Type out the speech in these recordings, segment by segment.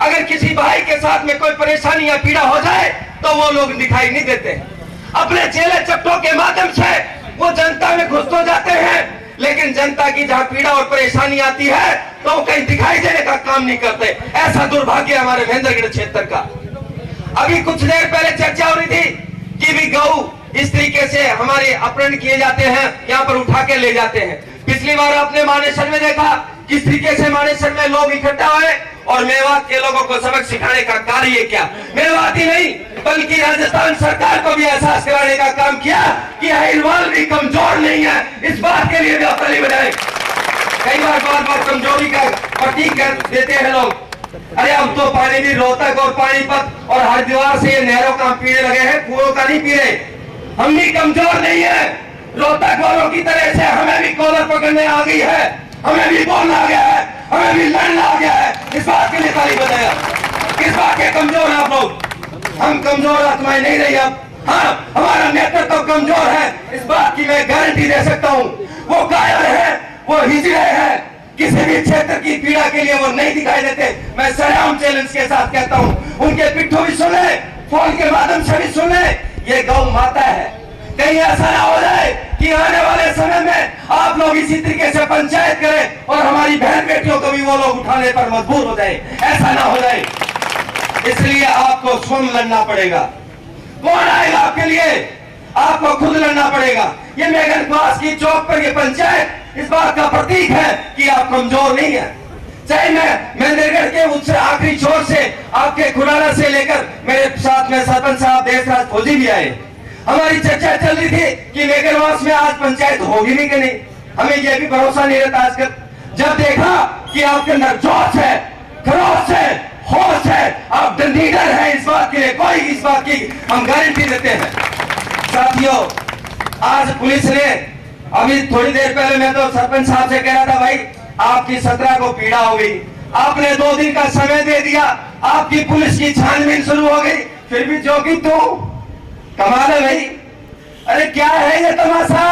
अगर किसी भाई के साथ में कोई परेशानी या पीड़ा हो जाए तो वो लोग दिखाई नहीं देते। अपने चेले चपटों के माध्यम से वो जनता में घुस तो जाते हैं, लेकिन जनता की जहां पीड़ा और परेशानी आती है तो वो कहीं दिखाई देने का काम नहीं करते। ऐसा दुर्भाग्य हमारे महेंद्रगढ़ क्षेत्र का। अभी कुछ देर पहले चर्चा हो रही थी कि भी गौ इस तरीके से हमारे अपहरण किए जाते हैं, यहाँ पर उठा के ले जाते हैं। पिछली बार आपने मानेसर में देखा किस तरीके से मानेसर में लोग इकट्ठा हुए और मेवात के लोगों को सबक सिखाने का कार्य किया। मेवात ही नहीं बल्कि राजस्थान सरकार को भी एहसास कराने का काम किया कि अहिरवाल भी कमजोर नहीं है। इस बात के लिए भी आप ताली बजाएं। कई बार कमजोरी का प्रतीक देते हैं लोग। अरे अब तो पानी भी रोहतक और पानीपत और हरिद्वार से ये नहरों का पीने लगे हैं, कुओं का नहीं पी रहे। हम भी कमजोर नहीं है। रोहतक वालों की तरह से हमें भी कॉलर पकड़ने आ गई है, हमें भी बोलना आ गया है, हमें भी लड़ना आ गया है। इस बात के लिए ताली बजाया। किस बात के कमजोर हैं आप लोग? हम कमजोर आत्माएं नहीं रही अब। हाँ, हमारा नेतृत्व तो कमजोर है, इस बात की मैं गारंटी दे सकता हूँ। वो कायर है, वो हिजड़े हैं, किसी भी क्षेत्र की पीड़ा के लिए वो नहीं दिखाई देते। मैं सरेआम चैलेंज के साथ कहता हूँ, उनके पिट्ठू भी सुने, फोन के माध्यम से भी सुने। ये गौ माता है। कहीं ऐसा ना हो जाए कि आने वाले समय में आप लोग इसी तरीके से पंचायत करें और हमारी बहन बेटियों को भी वो लोग उठाने पर मजबूर हो जाए। ऐसा ना हो जाए, इसलिए आपको स्वयं लड़ना पड़ेगा। कौन आएगा आपके लिए? आपको खुद लड़ना पड़ेगा। ये मेघन क्लास की चौक पर ये पंचायत इस बात का प्रतीक है कि आप कमजोर नहीं है। चाहे मैं महेंद्रगढ़ के उससे आखिरी छोर से आपके खुराना से लेकर मेरे साथ में सरपंच साहब देशराज फौजी भी आए। हमारी चर्चा चल रही थी कि मेघनवास में आज पंचायत होगी नहीं कि नहीं। हमें यह भी भरोसा नहीं रहता आजकल। जब देखा कि आपके अंदर जोश है, खरोश है, होश है, आप लीडर है, इस बात के लिए कोई इस बात की हम गारंटी देते हैं। साथियों, आज पुलिस ने अभी थोड़ी देर पहले मैं तो सरपंच साहब से कह रहा था, भाई आपकी 17 को पीड़ा हो गई, आपने 2 दिन का समय दे दिया, आपकी पुलिस की छानबीन शुरू हो गई, फिर भी जो कि तू कमाल है भाई। अरे क्या है ये तमाशा?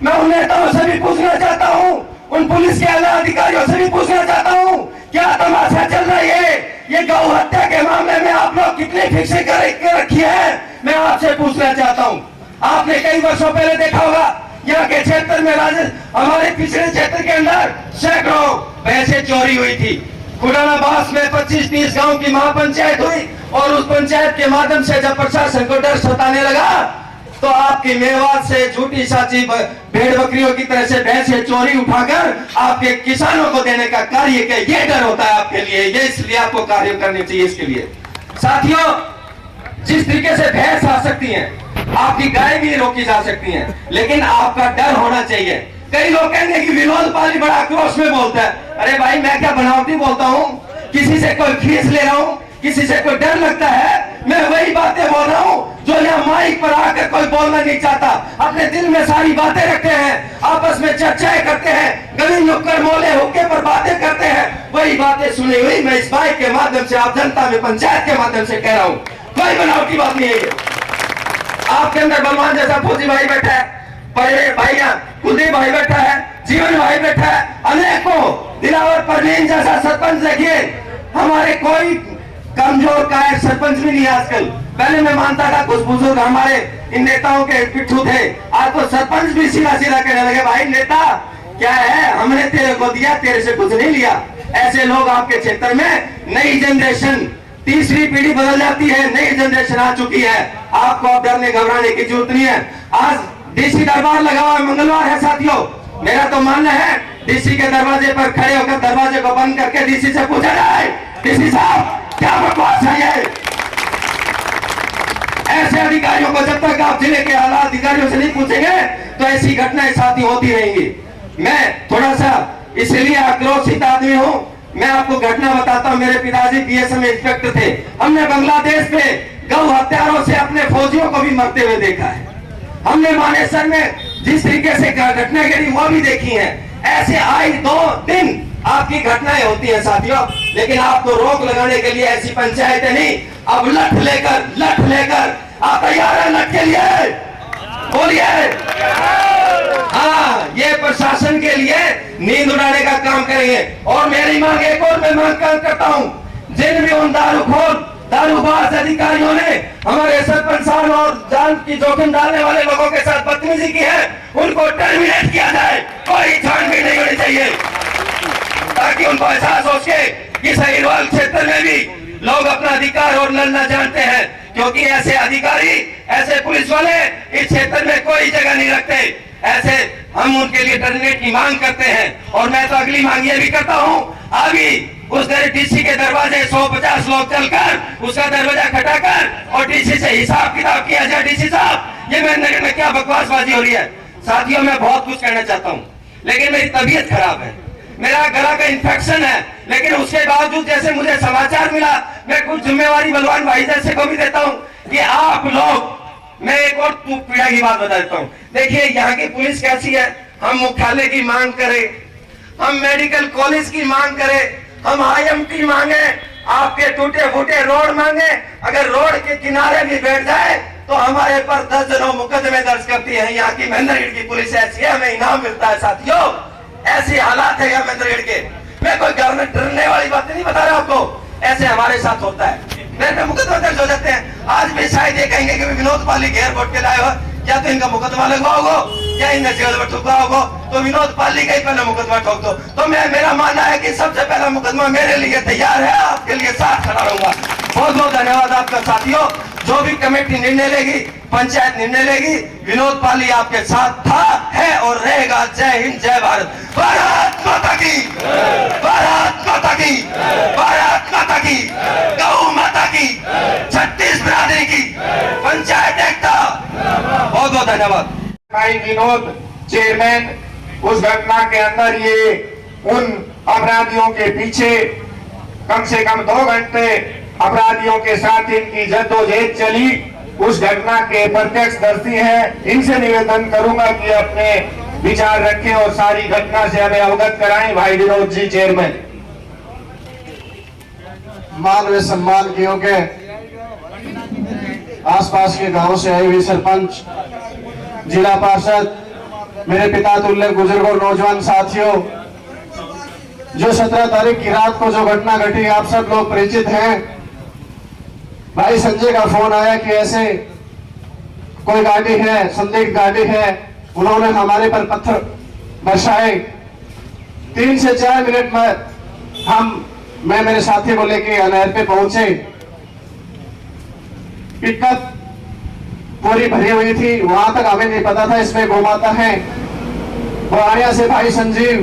मैं उन नेताओं से भी पूछना चाहता हूँ, उन पुलिस के आला अधिकारियों से भी पूछना चाहता हूँ, क्या तमाशा चल रहा है? ये गौ हत्या के मामले में आप लोग कितनी फिक्सी कर रखी है, मैं आपसे पूछना चाहता हूँ। आपने कई वर्षों पहले देखा होगा यहाँ के क्षेत्र में हमारे पिछले क्षेत्र के अंदर सैकड़ों भैंसे चोरी हुई थी। खुराना बास में 25-30 गांव की महापंचायत हुई और उस पंचायत के माध्यम से जब प्रशासन को डर सताने लगा तो आपकी मेवात से झूठी साची भेड़ बकरियों की तरह से भैंसे चोरी उठाकर आपके किसानों को देने का कार्य किया। ये डर होता है आपके लिए, ये इसलिए आपको कार्य करने चाहिए। इसके लिए साथियों, जिस तरीके से भैंस आ सकती है, आपकी गाय भी रोकी जा सकती है, लेकिन आपका डर होना चाहिए। कई लोग कहेंगे कि विनोद पाली बड़ा आक्रोश में बोलता है। अरे भाई, मैं क्या बनावटी बोलता हूँ? किसी से कोई फीस ले रहा हूँ, किसी से कोई डर लगता है? मैं वही बातें बोल रहा हूँ जो यहाँ माइक पर आकर कोई बोलना नहीं चाहता। अपने दिल में सारी बातें रखते हैं, आपस में चर्चाएं करते हैं, गली नुक्कड़ मोहल्ले हुक्के पर बातें करते हैं। वही बातें सुनी हुई मैं इस माइक के माध्यम से आप जनता में पंचायत के माध्यम से कह रहा हूँ। कोई बनावटी बात नहीं है। आपके अंदर बलवान जैसा फौजी भाई बैठा है, पहले भाई कुलदीप भाई बैठा है, जीवन भाई बैठा है, अनेकों दिलावर परवीन जैसा सरपंच देखिए। हमारे कोई कमजोर कायर सरपंच भी नहीं आजकल। पहले मैं मानता था कुछ बुजुर्ग हमारे इन नेताओं के पिट्ठू थे, आज तो सरपंच भी सीधा सीधा कहने लगे, भाई नेता क्या है, हमने तेरे को दिया, तेरे से कुछ नहीं लिया। ऐसे लोग आपके क्षेत्र में, नई जनरेशन, तीसरी पीढ़ी बदल जाती है, नई जनरेशन आ चुकी है। आपको अब डरने घबराने की जरूरत नहीं है। आज डीसी दरबार लगा हुआ, मंगलवार है साथियों। मेरा तो मानना है डीसी के दरवाजे पर खड़े होकर दरवाजे को बंद करके डीसी से पूछा जाए, डीसी साहब क्या बकवास है ये? ऐसे अधिकारियों को जब तक आप जिले के आला अधिकारियों से नहीं पूछेंगे तो ऐसी घटनाएं साथी होती रहेंगी। मैं थोड़ा सा इसलिए आक्रोशित आदमी हूँ। मैं आपको घटना बताता हूँ। मेरे पिताजी बीएसएफ में इंस्पेक्टर थे। हमने बांग्लादेश में गौ हत्यारों से अपने फौजियों को भी मरते हुए देखा है। हमने मानेसर में जिस तरीके से घटना घटी वो भी देखी है। ऐसे आए 2 दिन आपकी घटनाएं होती हैं साथियों, लेकिन आपको रोक लगाने के लिए ऐसी पंचायतें नहीं। अब लठ लेकर आप तैयार है लठ के लिए? बोलिए। हाँ, ये प्रशासन के लिए नींद उड़ाने का काम करेंगे। और मेरी मांग एक और मैं मांग करता हूँ, जिन भी उन दारूबाज अधिकारियों ने हमारे सरपंच साहब और जान की जोखिम डालने वाले लोगों के साथ बदतमीजी की है, उनको टर्मिनेट किया जाए। कोई छानबीन नहीं होनी चाहिए, ताकि उनको एहसास हो सके कि साहिवाल क्षेत्र में भी लोग अपना अधिकार और लड़ना जानते हैं, क्योंकि ऐसे अधिकारी, ऐसे पुलिस वाले इस क्षेत्र में कोई जगह नहीं रखते। ऐसे हम उनके लिए टर्मिनेट की मांग करते हैं। और मैं तो अगली मांग ये भी करता हूँ, अभी उस डीसी के दरवाजे 150 लोग चलकर उसका दरवाजा खटाकर और डीसी से हिसाब किताब किया जाए। डीसी साहब, ये मेरे नगर में क्या बकवासबाजी हो रही है? साथियों, मैं बहुत कुछ कहना चाहता हूँ, लेकिन मेरी तबीयत खराब है, मेरा गला का इन्फेक्शन है, लेकिन उसके बावजूद जैसे मुझे समाचार मिला, मैं कुछ जिम्मेवारी बलवान भाई जैसे को भी देता हूँ कि आप लोग, मैं एक और पीड़ा की बात बता देता हूँ। देखिए यहाँ की पुलिस कैसी है। हम मुख्यालय की मांग करें, हम मेडिकल कॉलेज की मांग करें, हम IMT मांगे, आपके टूटे फूटे रोड मांगे, अगर रोड के किनारे भी बैठ जाए तो हमारे पर दर्जनों मुकदमे दर्ज करती है। यहाँ की महेंद्रगढ़ की पुलिस ऐसी है, हमें इनाम मिलता है। साथियों, ऐसी हालात है यहाँ महेंद्रगढ़ के। मैं कोई घर में डरने वाली बात नहीं बता रहा आपको, ऐसे हमारे साथ होता है। मेरे पे मुकदमा दर्ज हो जाते हैं। आज भी शायद ये कहेंगे कि विनोद पाली घेर घोट के लाए हो, या तो इनका मुकदमा लगवाओगे या इन्हें जेल में ठुकवाओगे, तो विनोद पाली का ही पहले मुकदमा ठोक दो। तो मेरा मानना है कि सबसे पहला मुकदमा मेरे लिए तैयार है, आपके लिए साथ खड़ा रहूंगा। बहुत बहुत धन्यवाद आपका साथियों। जो भी कमेटी निर्णय लेगी, पंचायत निर्णय लेगी, विनोद पाली आपके साथ था, है और रहेगा। जय हिंद, जय भारत। भारत माता की, भारत माता की, भारत माता की, गौ माता की, छत्तीस बिरादरी की, पंचायत एकता। बहुत बहुत धन्यवाद। विनोद चेयरमैन, उस घटना के अंदर ये उन अपराधियों के पीछे कम से कम 2 घंटे अपराधियों के साथ इनकी जद्दोजहद चली, उस घटना के प्रत्यक्षदर्शी हैं। इनसे निवेदन करूंगा कि अपने विचार रखें और सारी घटना से हमें अवगत कराएं। भाई विनोद जी चेयरमैन। मान व सम्मान के योग्य आसपास के गांवों से आई हुई सरपंच, जिला पार्षद, मेरे पिता तुल्य बुजुर्ग और नौजवान साथियों, जो 17 तारीख की रात को जो घटना घटी आप सब लोग परिचित हैं। भाई संजय का फोन आया कि ऐसे कोई गाड़ी है, संदिग्ध गाड़ी है, उन्होंने हमारे पर पत्थर बरसाए। 3 से 4 मिनट में मैं मेरे साथी को लेके नहर पे पहुंचे। पिकअप पूरी भरी हुई थी, वहां तक हमें नहीं पता था इसमें गोमाता है। बुढ़ानिया से भाई संजीव,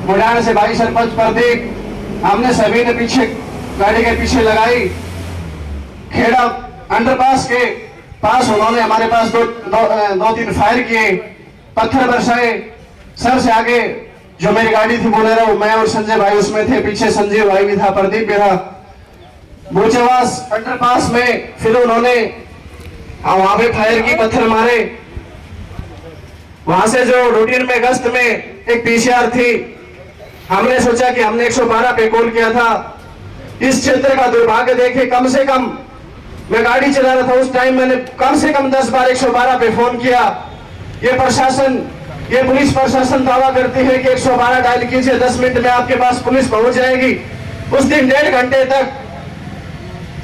बुढ़ानिया से भाई सरपंच प्रदीप, हमने सभी ने पीछे गाड़ी के पीछे लगाई। खेड़ा अंडरपास के पास उन्होंने हमारे पास दो 3 फायर किए, पत्थर बरसाए। सर से आगे जो मेरी गाड़ी थी बोलेरो, मैं और संजय भाई उसमें थे, पीछे संजय भाई भी था, प्रदीप भी था। बूचेवास अंडरपास में फिर उन्होंने वहां पे फायर की, पत्थर मारे। वहां से जो रूटीन में गश्त में एक PCR थी, हमने सोचा कि हमने 112 पे कॉल किया था। इस क्षेत्र का दुर्भाग्य देखे, कम से कम मैं गाड़ी चला रहा था उस टाइम, मैंने कम से कम 10 बार 112 पे फोन किया। ये प्रशासन, ये पुलिस प्रशासन दावा करती है कि 112 डायल कीजिए, 10 मिनट में आपके पास पुलिस पहुंच जाएगी। उस दिन 1.5 घंटे तक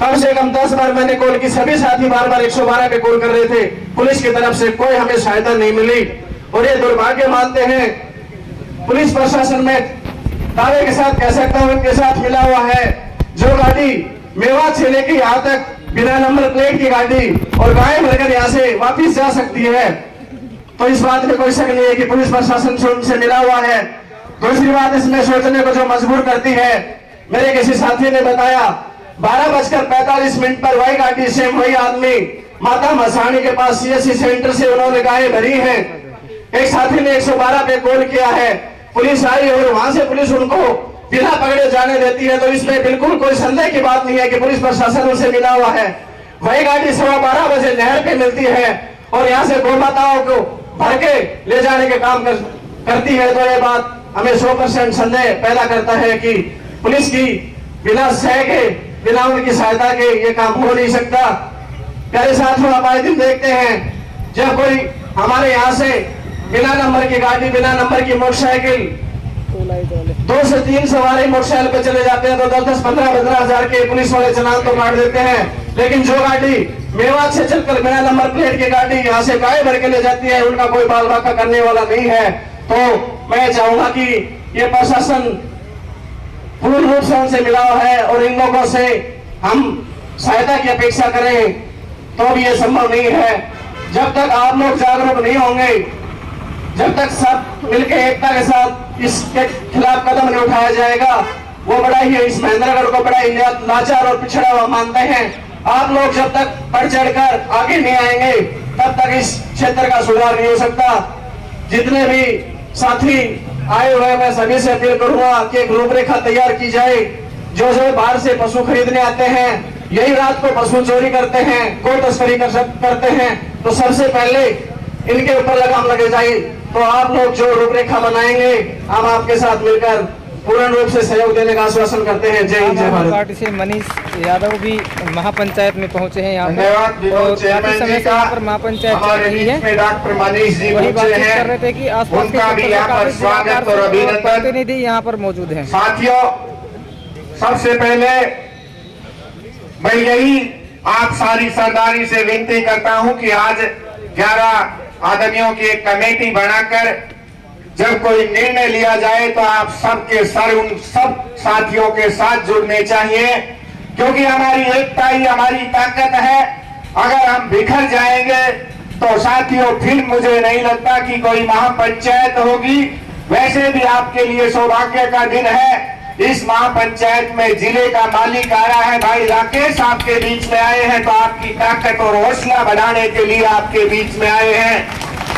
कम से कम 10 बार मैंने कॉल की, सभी साथी बार बार 112 पे कॉल कर रहे थे। पुलिस की तरफ से कोई हमें सहायता नहीं मिली और ये दुर्भाग्य मानते हैं पुलिस प्रशासन में दावे के साथ कह सकता हूं इनके साथ मिला हुआ है। जो गाड़ी मेवात से लेकर यहाँ तक बिना नंबर प्लेट की गाड़ी और गायब रहकर यहाँ से वापिस जा सकती है, तो इस बात में कोई शक नहीं है कि पुलिस प्रशासन से उनसे मिला हुआ है। दूसरी बात इसमें सोचने को जो मजबूर करती है, मेरे किसी साथी ने बताया 12:45 पर वही गाड़ी से वही आदमी माता मसानी के पास CSC सेंटर से उन्होंने गायें भरी है। एक साथी ने 112 पे कॉल किया है, पुलिस आई और वहां से पुलिस उनको बिना पकड़े जाने देती है। तो इसमें बिल्कुल कोई संदेह की बात नहीं है कि पुलिस प्रशासन उनसे मिला हुआ है। वही गाड़ी 12:15 बजे नहर पे मिलती है और यहाँ से गोमाताओं को भर के ले जाने के काम करती है। तो ये बात हमें 100% संदेह पैदा करता है कि पुलिस की बिना सह के, बिना उनकी सहायता के ये काम हो नहीं सकता। प्यारे साथियों, आप आए दिन देखते हैं जब कोई हमारे यहाँ से बिना नंबर की गाड़ी, बिना नंबर की मोटरसाइकिल 2 से 3 सवारी मोटरसाइकिल पे चले जाते हैं तो 10-15 हजार के पुलिस वाले चलान तो काट देते हैं। लेकिन जो गाड़ी मेवात से चलकर बिना नंबर प्लेट की गाड़ी यहाँ से गाय भर के ले जाती है, उनका कोई बाल बाका करने वाला नहीं है। तो मैं चाहूंगा कि ये प्रशासन पूर्ण रूप से उनसे मिला है और इन लोगों से हम सहायता की अपेक्षा करें तो भी ये संभव नहीं है। जब तक आप लोग जागरूक नहीं होंगे, जब तक सब मिलकर एकता के साथ इसके खिलाफ कदम नहीं उठाया जाएगा, वो बड़ा ही इस महेंद्रगढ़ को बड़ा ही लाचार और पिछड़ा हुआ मानते हैं। आप लोग जब तक बढ़ चढ़कर आगे नहीं आएंगे तब तक इस क्षेत्र का सुधार नहीं हो सकता। जितने भी साथी आए हुए मैं सभी से अपील करूंगा कि एक रूपरेखा तैयार की जाए। जो बाहर से पशु खरीदने आते हैं, यही रात को पशु चोरी करते हैं, गो तस्करी करते हैं, तो सबसे पहले इनके ऊपर लगाम लगे जाए। तो आप लोग जो रूपरेखा बनाएंगे, हम आपके साथ मिलकर पूर्ण रूप से सहयोग देने का आश्वासन करते हैं। जय हिंद, जय भारत। पार्टी से मनीष यादव भी महापंचायत में पहुंचे हैं यहाँ धन्यवाद पर, और काफी समय से यहाँ पर महापंचायत चल रही है। डॉक्टर मनीष जी वही बातचीत हैं, कर रहे थे कि आसपास के उनका भी यहाँ पर स्वागत और अभिनंदन। प्रतिनिधि यहाँ पर मौजूद हैं। साथियों, सबसे पहले मैं यही आप सारी सरदारी से विनती करता हूं कि आज 11 आदमियों की एक कमेटी बनाकर जब कोई निर्णय लिया जाए तो आप सबके सर उन सब साथियों के साथ जुड़ने चाहिए, क्योंकि हमारी एकता ही हमारी ताकत है। अगर हम बिखर जाएंगे तो साथियों फिर मुझे नहीं लगता कि कोई महापंचायत होगी। वैसे भी आपके लिए सौभाग्य का दिन है। इस महापंचायत में जिले का मालिक आ रहा है, भाई राकेश आपके बीच में आए हैं, तो आपकी ताकत और हौसला बढ़ाने के लिए आपके बीच में आए हैं।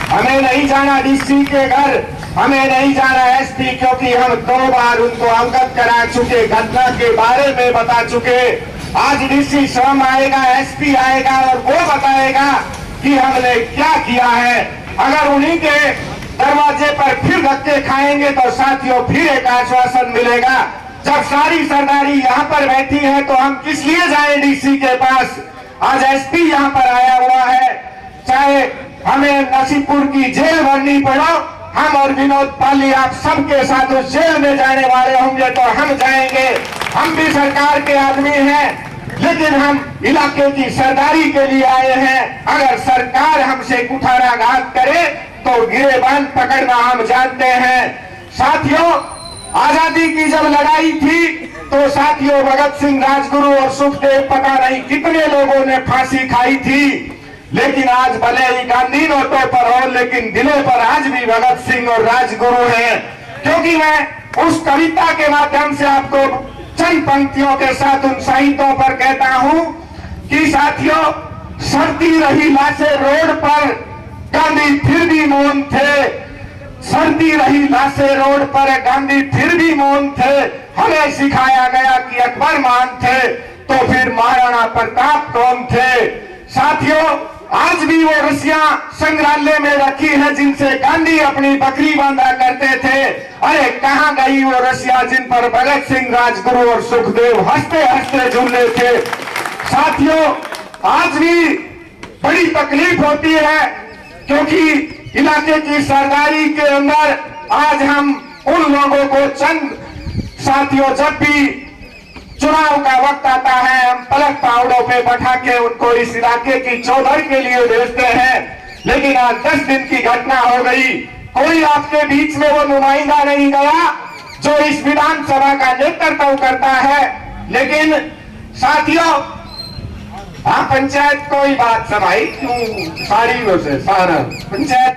हमें नहीं जाना डीसी के घर, हमें नहीं जाना एसपी, क्योंकि हम 2 बार उनको अवगत करा चुके, घटना के बारे में बता चुके। आज डीसी स्वयं आएगा, एसपी आएगा और वो बताएगा कि हमने क्या किया है। अगर उन्हीं के दरवाजे पर फिर धक्के खाएंगे तो साथियों फिर एक आश्वासन मिलेगा। जब सारी सरदारी यहाँ पर बैठी है तो हम किस लिए जाए डीसी के पास। आज एसपी यहाँ पर आया हुआ है, चाहे हमें नसीबपुर की जेल भरनी पड़ो, हम और विनोद पाली आप सबके साथ उस जेल में जाने वाले होंगे तो हम जाएंगे। हम भी सरकार के आदमी हैं, लेकिन हम इलाके की सरदारी के लिए आए हैं। अगर सरकार हमसे कुठाराघात करे तो गिरेबान पकड़ना हम जानते हैं। साथियों, आजादी की जब लड़ाई थी तो साथियों भगत सिंह, राजगुरु और सुखदेव पता नहीं कितने लोगों ने फांसी खाई थी, लेकिन आज भले ही गांधी नोटों पर हो, लेकिन दिलों पर आज भी भगत सिंह और राजगुरु हैं। क्योंकि मैं उस कविता के माध्यम से आपको चंद पंक्तियों के साथ उन शहीदों पर कहता हूं कि साथियों, सड़ती रही लाशें रोड पर, गांधी फिर भी मौन थे। सड़ती रही लाशें रोड पर, गांधी फिर भी मौन थे। हमें सिखाया गया कि अकबर महान थे, तो फिर महाराणा प्रताप कौन थे। साथियों, आज भी वो रस्सियां संग्रहालय में रखी है जिनसे गांधी अपनी बकरी बांधा करते थे। अरे कहां गई वो रस्सियां जिन पर भगत सिंह, राजगुरु और सुखदेव हंसते हंसते झूले थे। साथियों, आज भी बड़ी तकलीफ होती है, क्योंकि इलाके की सरदारी के अंदर आज हम उन लोगों को चंद साथियों, जब भी चुनाव का वक्त आता है, हम पलक पावड़ों पे बैठा के उनको इस इलाके की चौधरी के लिए भेजते हैं। लेकिन आज 10 दिन की घटना हो गई, कोई आपके बीच में वो नुमाइंदा नहीं गया जो इस विधानसभा का नेतृत्व करता है। लेकिन साथियों, पंचायत कोई बात समाई क्यों सारी सारा पंचायत